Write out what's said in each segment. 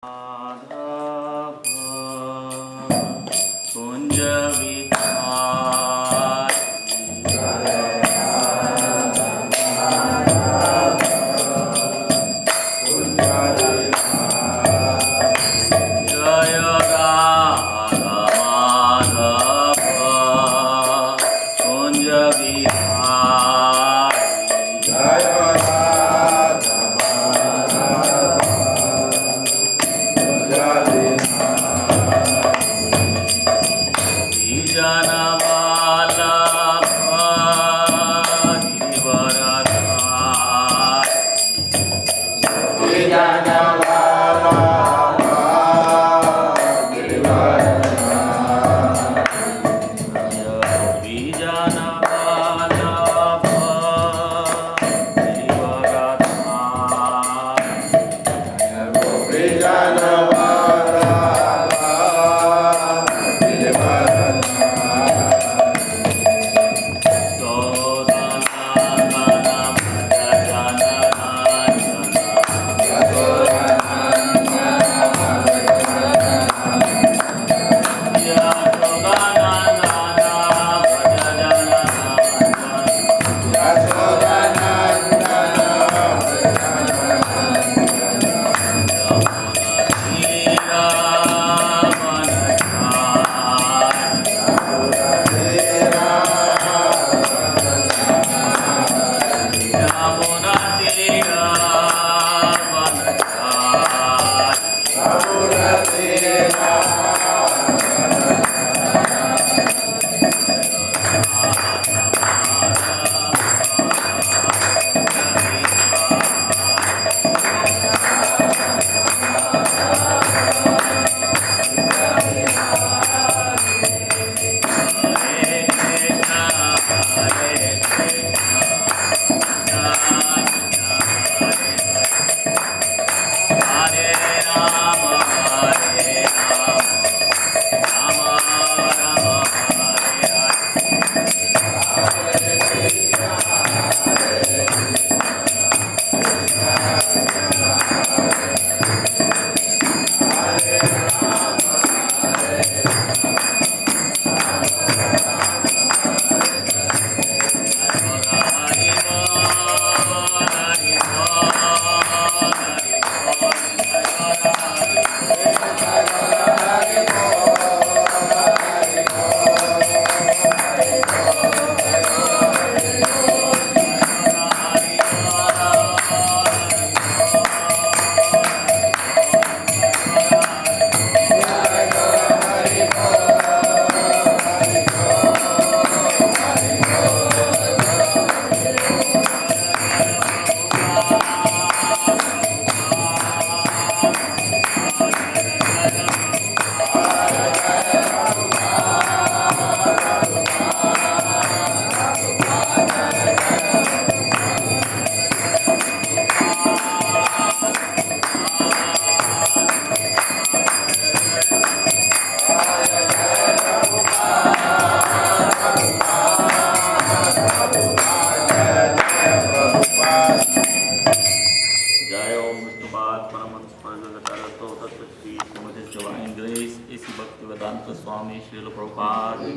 माधव कुंज विहारी जय राधा माधव कुंज विहारी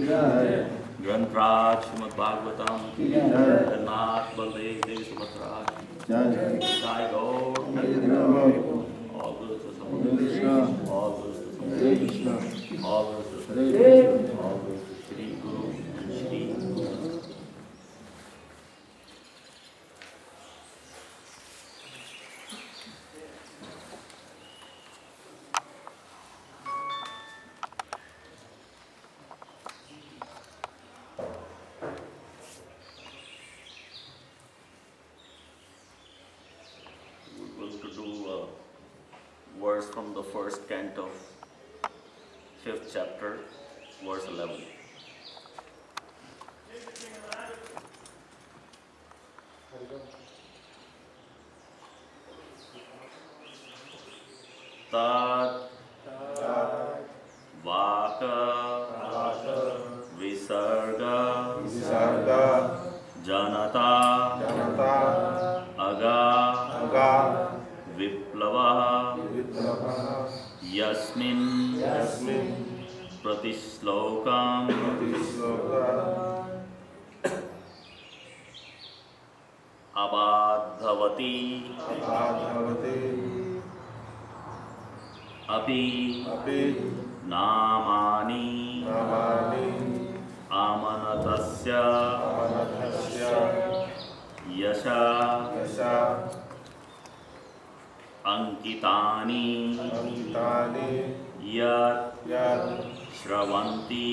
जय ग्रंथराज श्रीमद् भागवतम जगन्नाथ बलदेव देवी सुभद्रा जय गौर all those Shri Guru and Shri Guru. Verse from the first canto, 5th chapter, verse 11. Tat Vaka Visarga Janata Aga Viplava यस्मिन् प्रतिश्लोकम् अबाद्धवती अपि नामानि आमनतस्य यशा अंकितानि यत् श्रवन्ति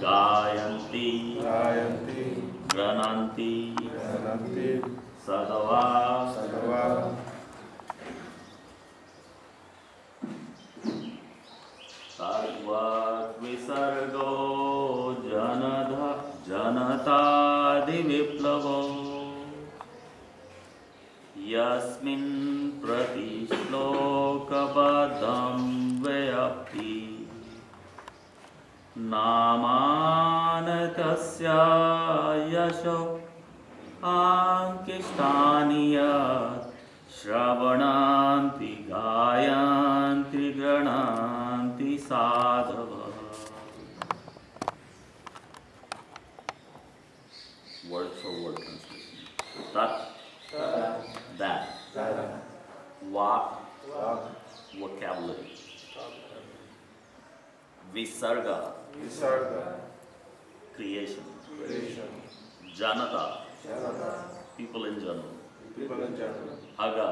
गायन्ति गृह्णन्ति सदवा तद्वद्विसर्गो जनतादिविप्लवो यस्मिन् प्रतिश्लोकबद्धं व्याप्ति नामानतस्य यशो आङ्किष्टानि यत् श्रवणान्ति गायन्ति गृह्णन्ति साधवः. Word for word translation. That. Vak, vocabulary. Visarga, creation. Janata, people in general. Aga,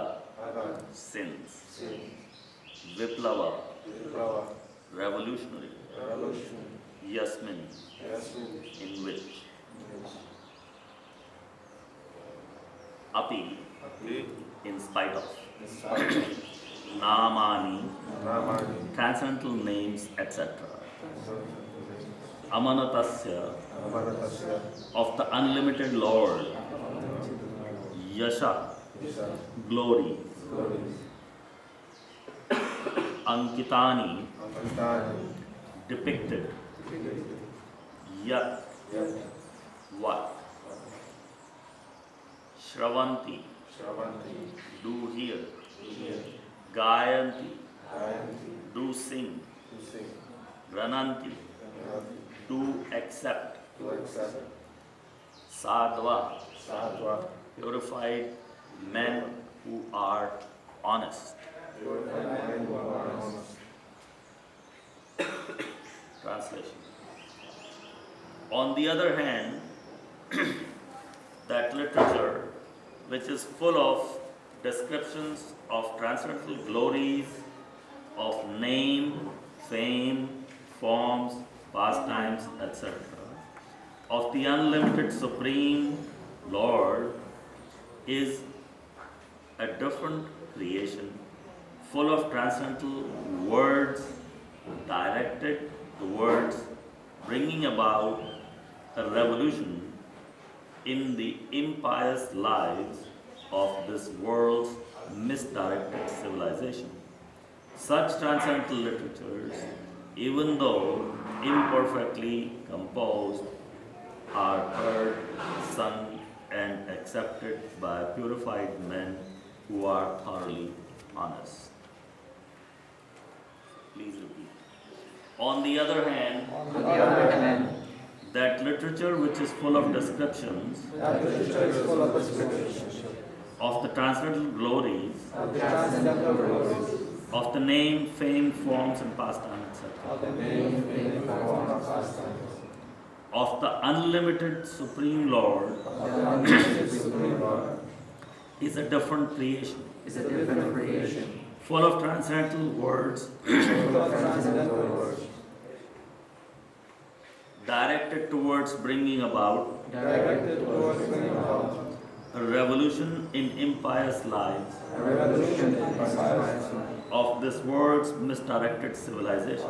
sins. Viplava, revolutionary. Yasmin, in which. Api, in spite of. Namani, transcendental names, etc. Amanatasya, of the unlimited Lord. Yasha, glory. Ankitani, depicted. Yat, what? Shravanti, do hear. Gayanti, do sing. Grananti, do accept. Sadhva, purified men who are honest. Translation. On the other hand, that literature which is full of descriptions of transcendental glories, of name, fame, forms, pastimes, etc., of the unlimited Supreme Lord, is a different creation, full of transcendental words directed towards bringing about a revolution in the impious lives of this world's misdirected civilization. Such transcendental literatures, even though imperfectly composed, are heard, sung, and accepted by purified men who are thoroughly honest. Please repeat. On the other hand, that literature which is full of descriptions of the transcendental glories of the name, fame, forms, and pastime, etc. Of the unlimited Supreme Lord is a different creation. Full of transcendental words directed towards bringing about a revolution in impious lives of this world's misdirected civilization.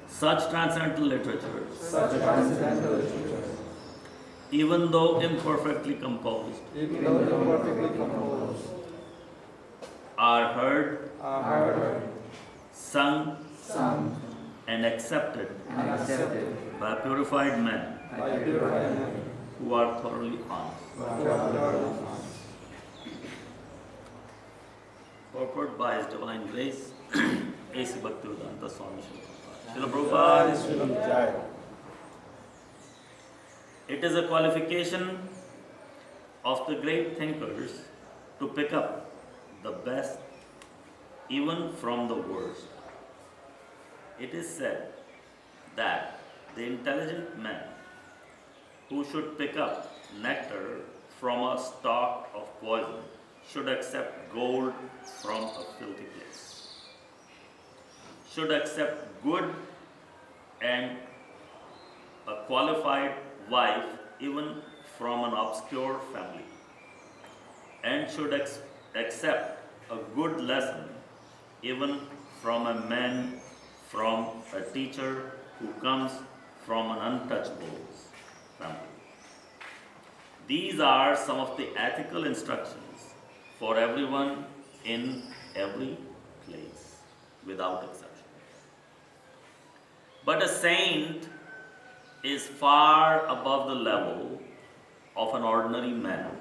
Such transcendental literature, even though imperfectly composed, are heard, sung, and accepted by purified men who are thoroughly honest. purport by His Divine Grace, A.C. Bhaktivedanta Swami Srila Prabhupada. It is a qualification of the great thinkers to pick up the best even from the worst. It is said that the intelligent man who should pick up nectar from a stalk of poison should accept gold from a filthy place, should accept good and a qualified wife even from an obscure family, and should accept a good lesson even from a man, from a teacher who comes from an untouchable family. These are some of the ethical instructions for everyone in every place, without exception. But a saint is far above the level of an ordinary man.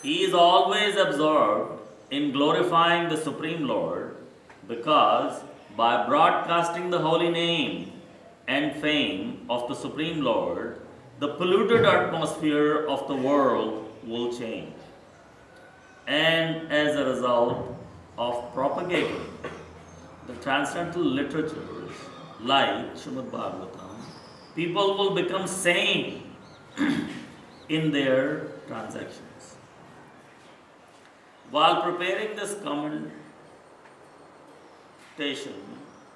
He is always absorbed in glorifying the Supreme Lord, because by broadcasting the holy name and fame of the Supreme Lord, the polluted atmosphere of the world will change. And as a result of propagating the transcendental literatures like Srimad Bhagavatam, people will become sane in their transactions. While preparing this commentation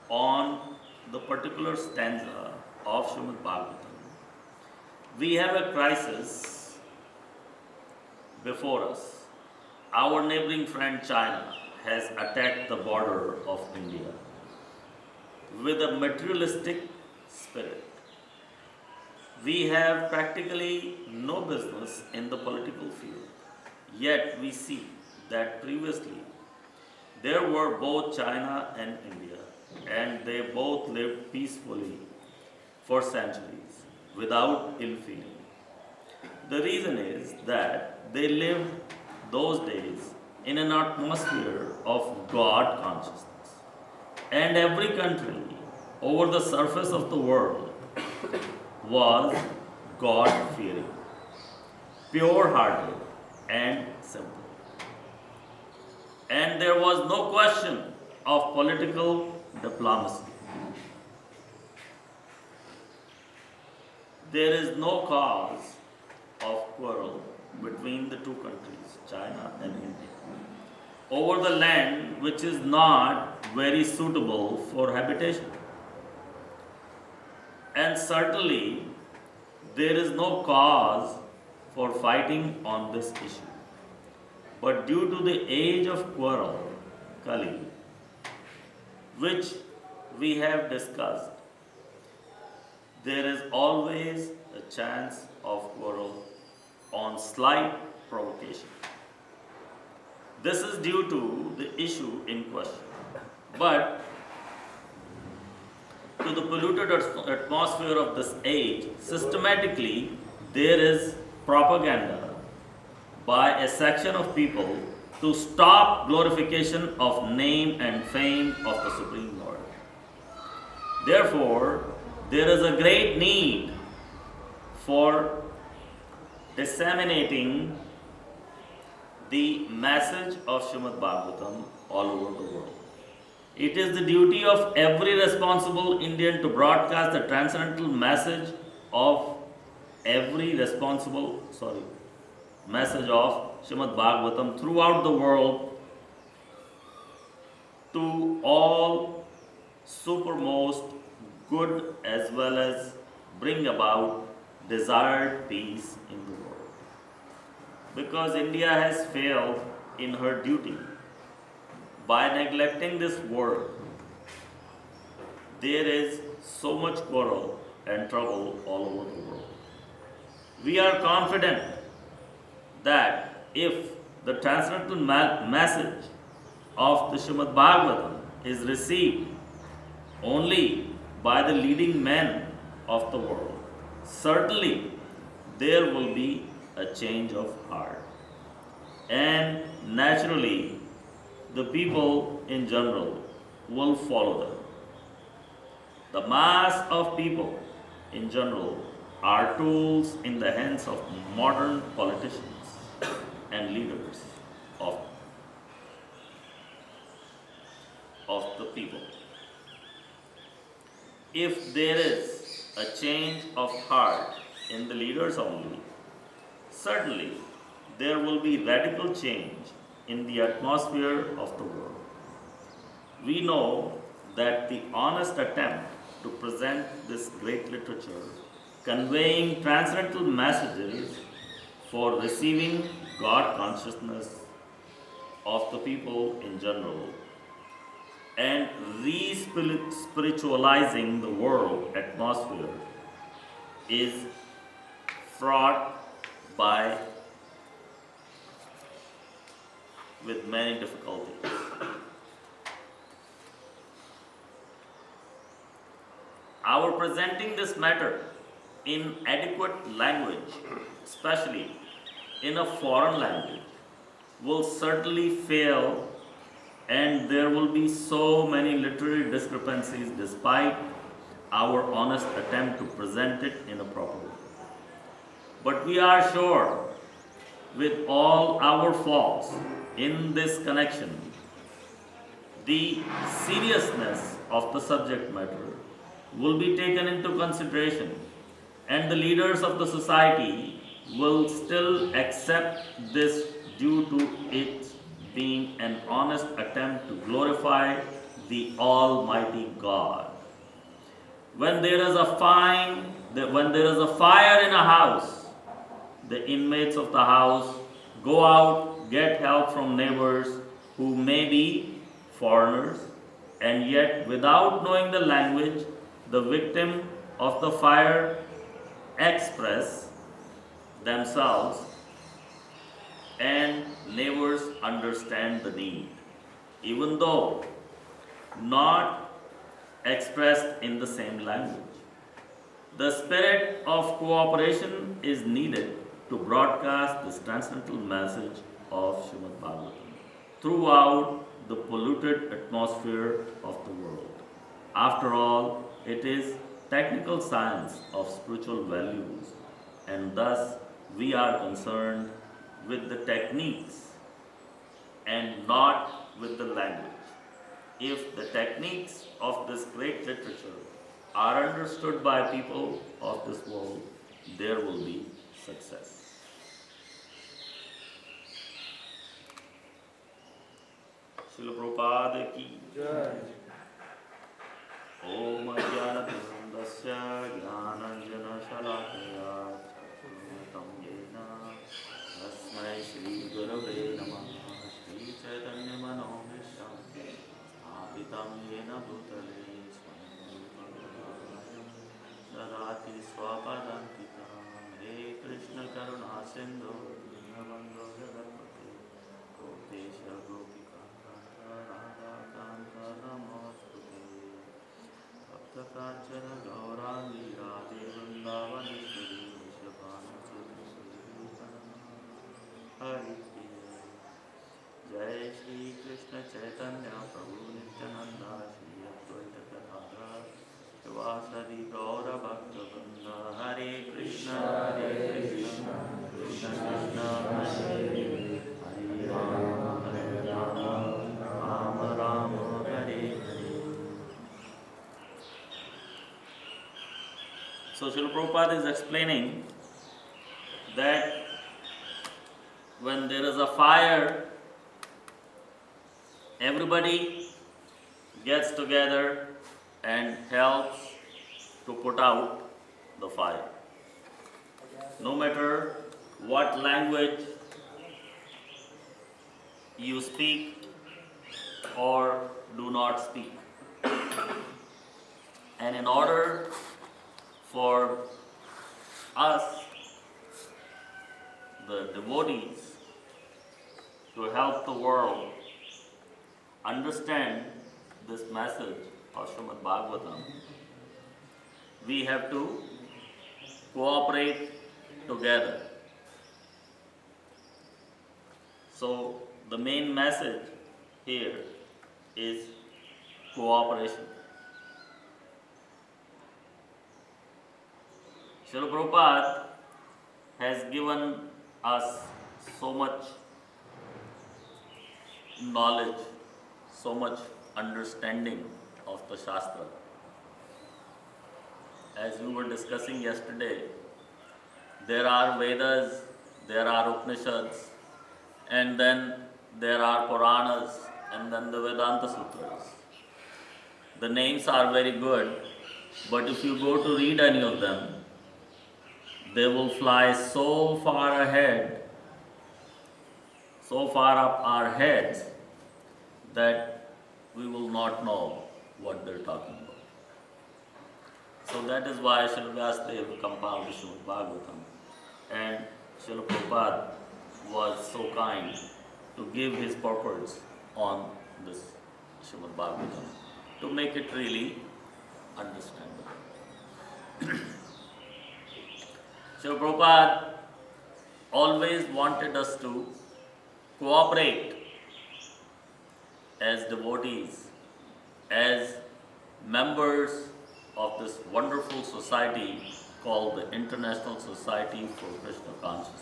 on the particular stanza of Srimad Bhagavatam, we have a crisis before us. Our neighboring friend China has attacked the border of India with a materialistic spirit. We have practically no business in the political field, yet we see that previously there were both China and India, and they both lived peacefully for centuries without ill feeling. The reason is that they lived those days in an atmosphere of God consciousness, and every country over the surface of the world was God-fearing, pure-hearted, and simple. And there was no question of political diplomacy. There is no cause of quarrel between the two countries, China and India, over the land which is not very suitable for habitation. And certainly, there is no cause for fighting on this issue. But due to the age of quarrel, Kali, which we have discussed, there is always a chance of quarrel on slight provocation. This is due to the issue in question. But to the polluted atmosphere of this age, systematically there is propaganda by a section of people to stop glorification of name and fame of the Supreme Lord. Therefore, there is a great need for disseminating the message of Srimad Bhagavatam all over the world. It is the duty of every responsible Indian to broadcast the transcendental message of message of Srimad Bhagavatam throughout the world to all supermost good, as well as bring about desired peace in the world. Because India has failed in her duty by neglecting this work, there is so much quarrel and trouble all over the world. We are confident that if the transcendental message of the Srimad Bhagavatam is received only by the leading men of the world, certainly there will be a change of heart. And naturally, the people in general will follow them. The mass of people in general are tools in the hands of modern politicians and leaders of, of the people. If there is a change of heart in the leaders only, certainly there will be radical change in the atmosphere of the world. We know that the honest attempt to present this great literature conveying transcendental messages for receiving God consciousness of the people in general and re-spiritualizing the world atmosphere is fraught by with many difficulties. Our presenting this matter in adequate language, especially in a foreign language, will certainly fail, and there will be so many literary discrepancies despite our honest attempt to present it in a proper way. But we are sure, with all our faults in this connection, the seriousness of the subject matter will be taken into consideration, and the leaders of the society will still accept this due to it being an honest attempt to glorify the Almighty God. When there is a fire in a house, the inmates of the house go out, get help from neighbors who may be foreigners, and yet without knowing the language, the victim of the fire express themselves and neighbors understand the need, even though not expressed in the same language. The spirit of cooperation is needed to broadcast this transcendental message of Srimad Bhagavatam throughout the polluted atmosphere of the world. After all, it is technical science of spiritual values, and thus we are concerned with the techniques and not with the language. If the techniques of this great literature are understood by people of this world, there will be success. Srila Prabhupada ki Jai. Om Ajnanatimirandasya Jnananjana Shalakaya Chakshurutam Yena Tasmai Shri Gurave Namah Shri Chaitanya Manobhisham Sthapitam Yena Bhutale Swayam Dadati Swapadantikam He Krishna Karuna Sindhu Dinabandhu Jagatpate Gopesha Gopikanta Radha Kanta Namostute Kancana Gaurangi Radhe Vrindavaneshwari Vishwapanasuri Hari Jai Shri Krishna Chaitanya Prabhu Nityananda Shri Advaita Gadadhar Shivasari Gaura Bhakta Vrinda Hare Krishna Krishna Krishna Hare Rama Hare Rama Rama Rama Hare Hare. So Srila Prabhupada is explaining that when there is a fire, everybody gets together and helps to put out the fire. No matter what language you speak or do not speak. And in order for us, the devotees, to help the world understand this message of Srimad Bhagavatam, we have to cooperate together. So the main message here is cooperation. Srila Prabhupada has given us so much knowledge, so much understanding of the Shastra. As we were discussing yesterday, there are Vedas, there are Upanishads, and then there are Puranas, and then the Vedanta Sutras. The names are very good, but if you go to read any of them, they will fly so far ahead, so far up our heads, that we will not know what they're talking about. So that is why Srila Vyasadeva compiled Srimad Bhagavatam, and Srila Prabhupada was so kind to give his purpose on this Srimad Bhagavatam to make it really understandable. Srila Prabhupada always wanted us to cooperate as devotees, as members of this wonderful society called the International Society for Krishna Consciousness.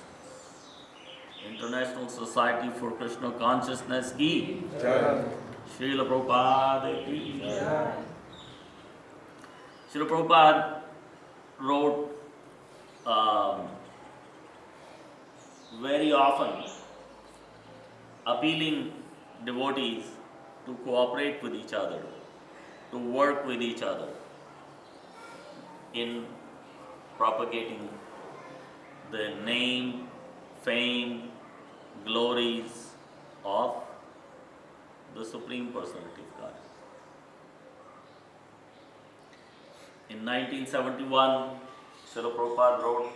International Society for Krishna Consciousness ki Jai. Srila Prabhupada ki Jai. Srila Prabhupada wrote very often appealing devotees to cooperate with each other, to work with each other in propagating the name, fame, glories of the Supreme Personality of God. In 1971, Srila Prabhupada wrote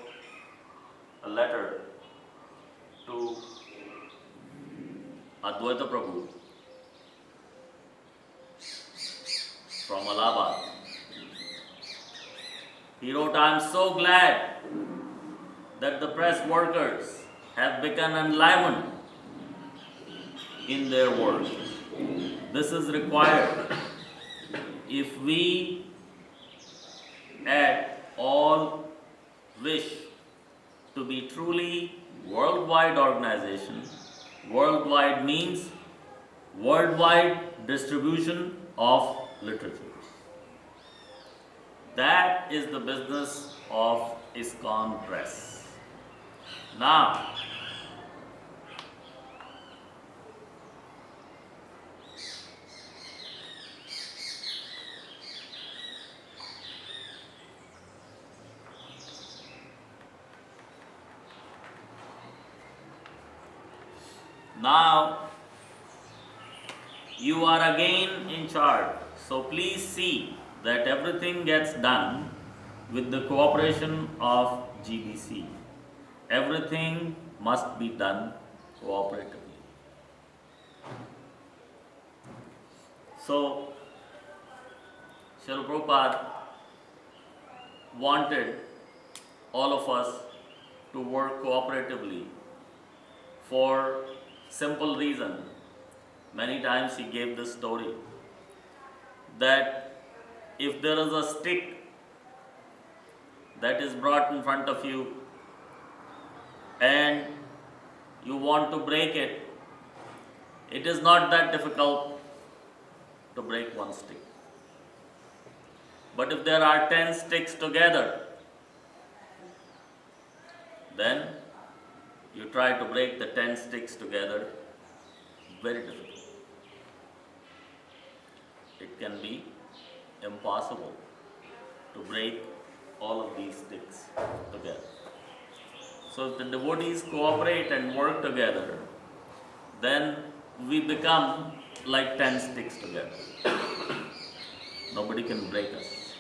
a letter to Advaita Prabhu from Allahabad. He wrote, I am so glad that the press workers have become enlivened in their work. This is required if we at all wish to be truly worldwide organization. Worldwide means worldwide distribution of literature. That is the business of ISKCON Press. Now, you are again in charge. So please see that everything gets done with the cooperation of GBC. Everything must be done cooperatively. So, Srila Prabhupada wanted all of us to work cooperatively for simple reason. Many times he gave this story that if there is a stick that is brought in front of you and you want to break it, it is not that difficult to break one stick. But if there are 10 sticks together, then you try to break the 10 sticks together, very difficult. It can be impossible to break all of these sticks together. So if the devotees cooperate and work together, then we become like 10 sticks together. Nobody can break us.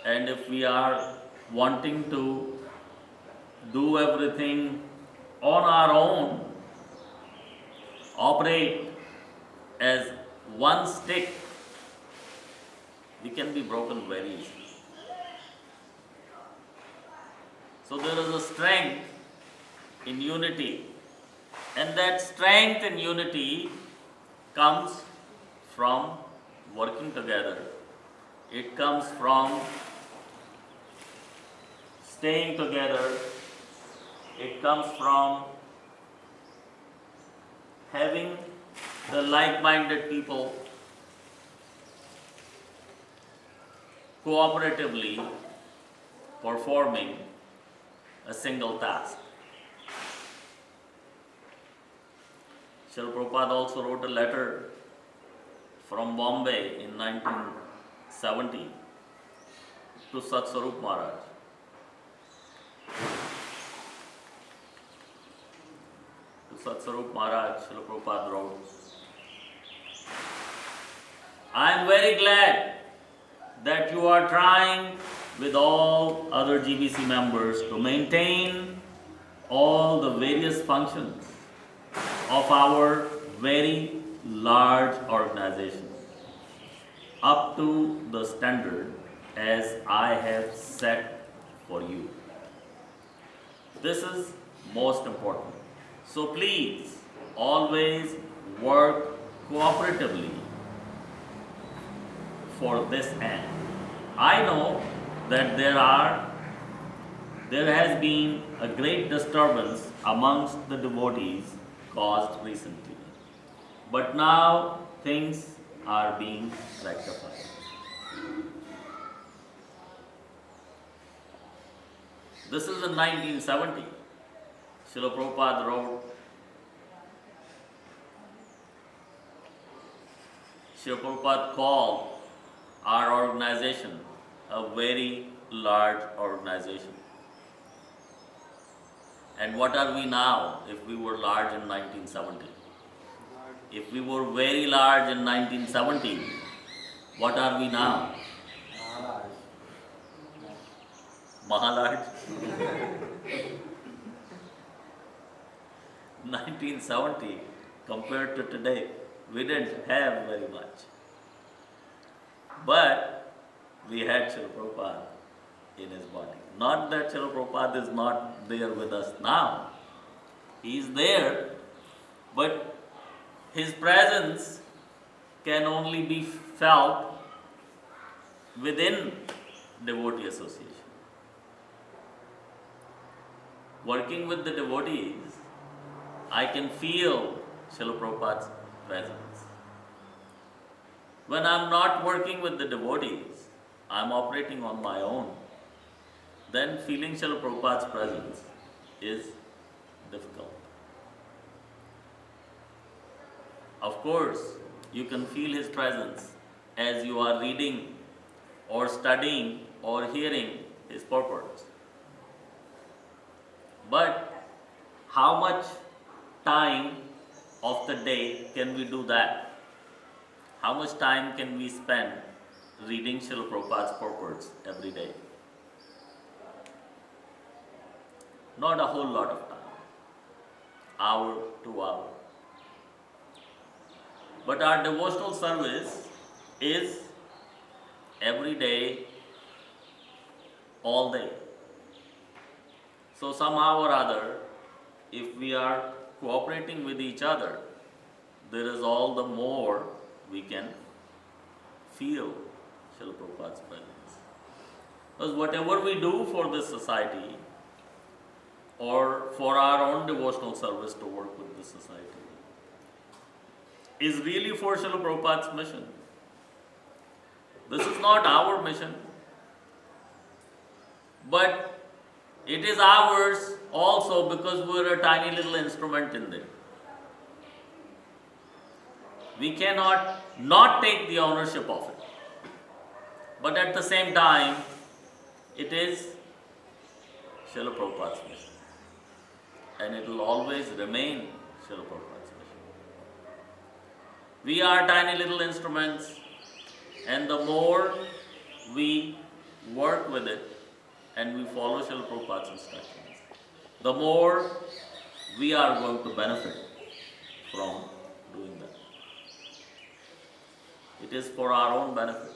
And if we are wanting to do everything on our own, operate as one stick, we can be broken very easily. So there is a strength in unity, and that strength in unity comes from working together. It comes from staying together. It comes from having the like-minded people cooperatively performing a single task. Srila Prabhupada also wrote a letter from Bombay in 1970 to Satswarup Maharaj. To Satswarup Maharaj, Srila Prabhupada wrote, I am very glad that you are trying with all other GBC members to maintain all the various functions of our very large organization up to the standard as I have set for you. This is most important. So please always work cooperatively for this end. I know that there has been a great disturbance amongst the devotees caused recently. But now things are being rectified. This is in 1970. Srila Prabhupada wrote, Srila Prabhupada called our organization a very large organization. And what are we now if we were large in 1970? If we were very large in 1970, what are we now? Mahalarge. 1970 compared to today, we didn't have very much. But we had Srila Prabhupada in his body. Not that Srila Prabhupada is not there with us now. He is there, but his presence can only be felt within devotee association. Working with the devotees, I can feel Srila Prabhupada's presence. When I'm not working with the devotees, I'm operating on my own, then feeling Srila Prabhupada's presence is difficult. Of course, you can feel his presence as you are reading or studying or hearing his purports. But how much time of the day can we do that? How much time can we spend reading Srila Prabhupada's purports every day? Not a whole lot of time, hour to hour. But our devotional service is every day, all day. So somehow or other, if we are cooperating with each other, there is all the more we can feel Srila Prabhupada's presence. Because whatever we do for this society or for our own devotional service to work with this society is really for Srila Prabhupada's mission. This is not our mission, but it is ours also because we're a tiny little instrument in there. We cannot not take the ownership of it. But at the same time, it is Srila Prabhupada's mission. And it will always remain Srila Prabhupada's mission. We are tiny little instruments, and the more we work with it and we follow Srila Prabhupada's instructions, the more we are going to benefit from doing that. It is for our own benefit.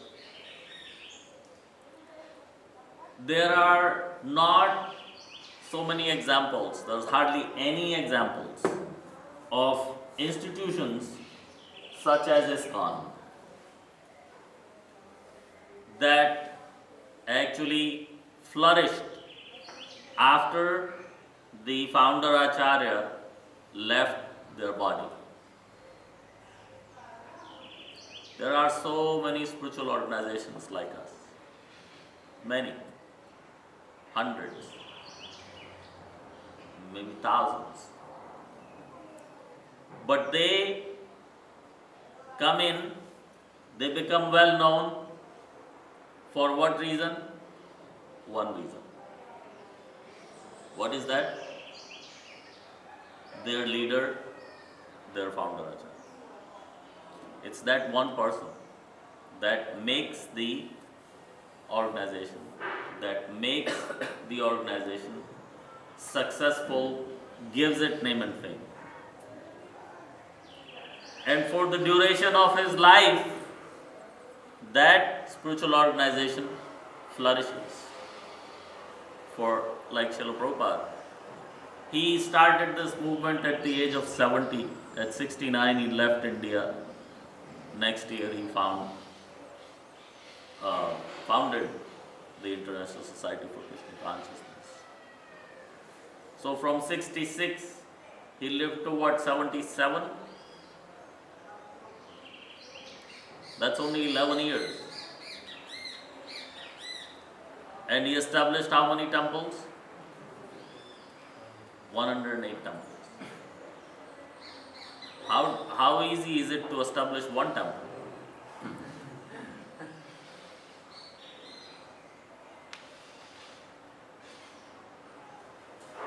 There are not so many examples, there's hardly any examples of institutions such as ISKCON that actually flourished after the founder Acharya left their body. There are so many spiritual organizations like us, many, hundreds, maybe thousands. But they come in, they become well known for what reason? One reason. What is that? Their leader, their founder Acharya. It's that one person that makes the organization, that makes the organization successful, gives it name and fame. And for the duration of his life, that spiritual organization flourishes. For like Srila Prabhupada, he started this movement at the age of 70. At 69, he left India. Next year, he founded the International Society for Krishna Consciousness. So from 66, he lived to what, 77? That's only 11 years. And he established how many temples? 108 temples. How easy is it to establish one temple?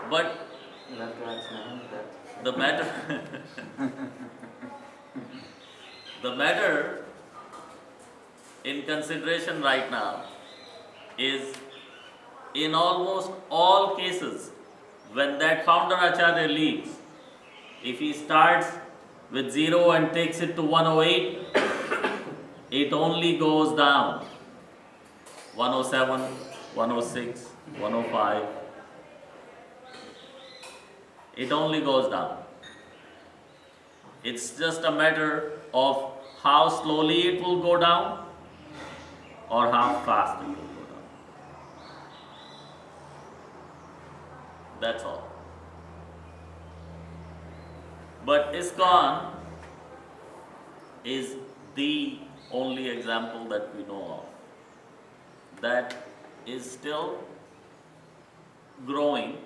But You'll have to ask Nahan that. the matter in consideration right now is, in almost all cases, when that founder Acharya leaves, if he starts with 0 and takes it to 108, it only goes down. 107, 106, 105. It only goes down. It's just a matter of how slowly it will go down or how fast it will go down. That's all. But ISKCON is the only example that we know of that is still growing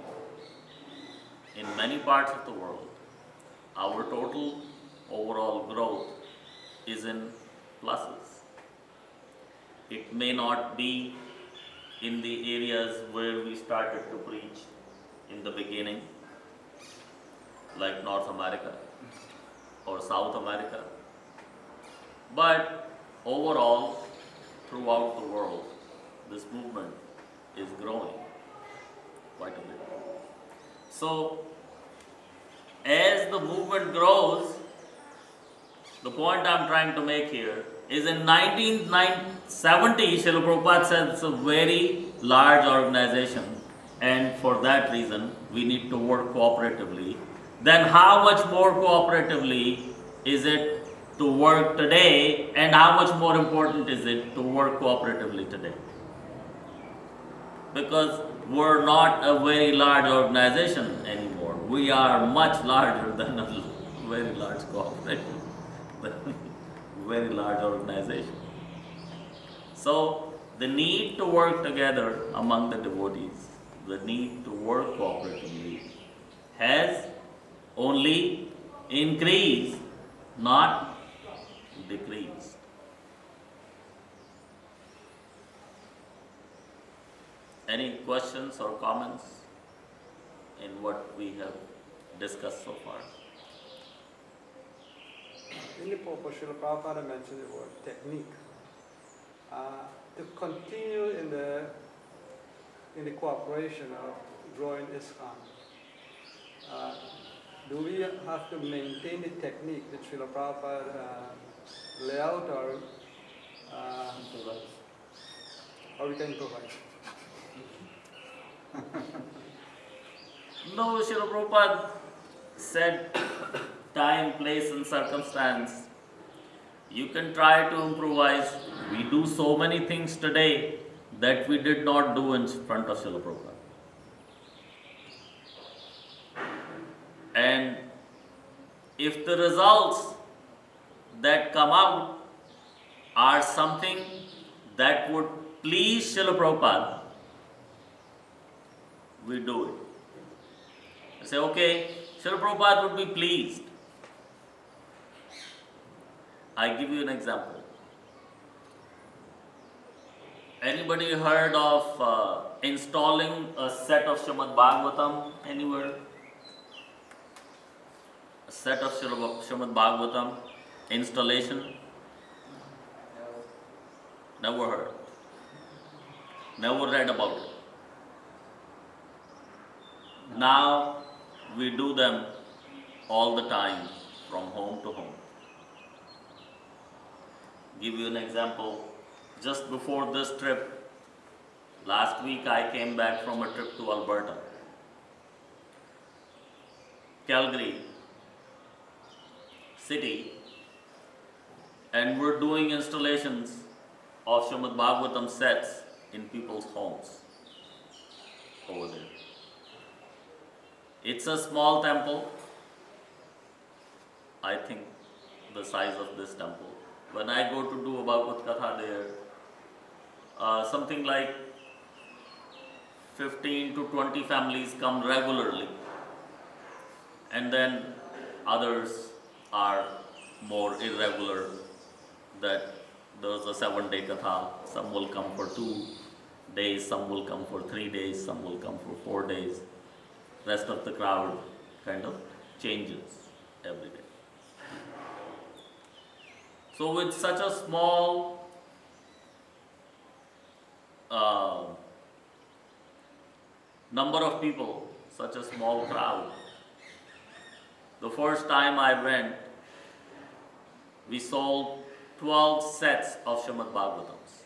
in many parts of the world. Our total overall growth is in pluses. It may not be in the areas where we started to preach in the beginning, like North America or South America, but overall, throughout the world, this movement is growing quite a bit. So, as the movement grows, the point I'm trying to make here is in 1970, Srila Prabhupada said it's a very large organization, and for that reason, we need to work cooperatively. Then how much more cooperatively is it to work today, and how much more important is it to work cooperatively today? Because we're not a very large organization anymore. We are much larger than a very large cooperative, very large organization. So the need to work together among the devotees, the need to work cooperatively has only increased, not decreased. Any questions or comments in what we have discussed so far? In the purpose, Srila Prabhupada mentioned the word technique. To continue in the cooperation of growing ISKCON, do we have to maintain the technique that Srila Prabhupada lay out, or we can improvise? No, Srila Prabhupada said time, place and circumstance You can try to improvise. We do so many things today that we did not do in front of Srila Prabhupada. And if the results that come out are something that would please Srila Prabhupada, we do it. I say, okay, Srila Prabhupada would be pleased. I give you an example. Anybody heard of installing a set of Srimad Bhagavatam anywhere? A set of Srimad Bhagavatam installation? Never heard. Never read about it. Now we do them all the time from home to home. Give you an example. Just before this trip, last week I came back from a trip to Alberta, Calgary city, and we're doing installations of Srimad Bhagavatam sets in people's homes over there. It's a small temple, I think the size of this temple. When I go to do a Bhagavad Katha there, something like 15 to 20 families come regularly, and then others are more irregular, that there's a 7-day Katha, some will come for 2 days, some will come for 3 days, some will come for 4 days. Rest of the crowd kind of changes every day. So with such a small number of people, such a small crowd, the first time I went, we sold 12 sets of Srimad Bhagavatams.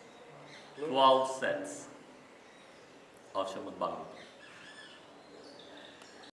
12 sets of Srimad Bhagavatam.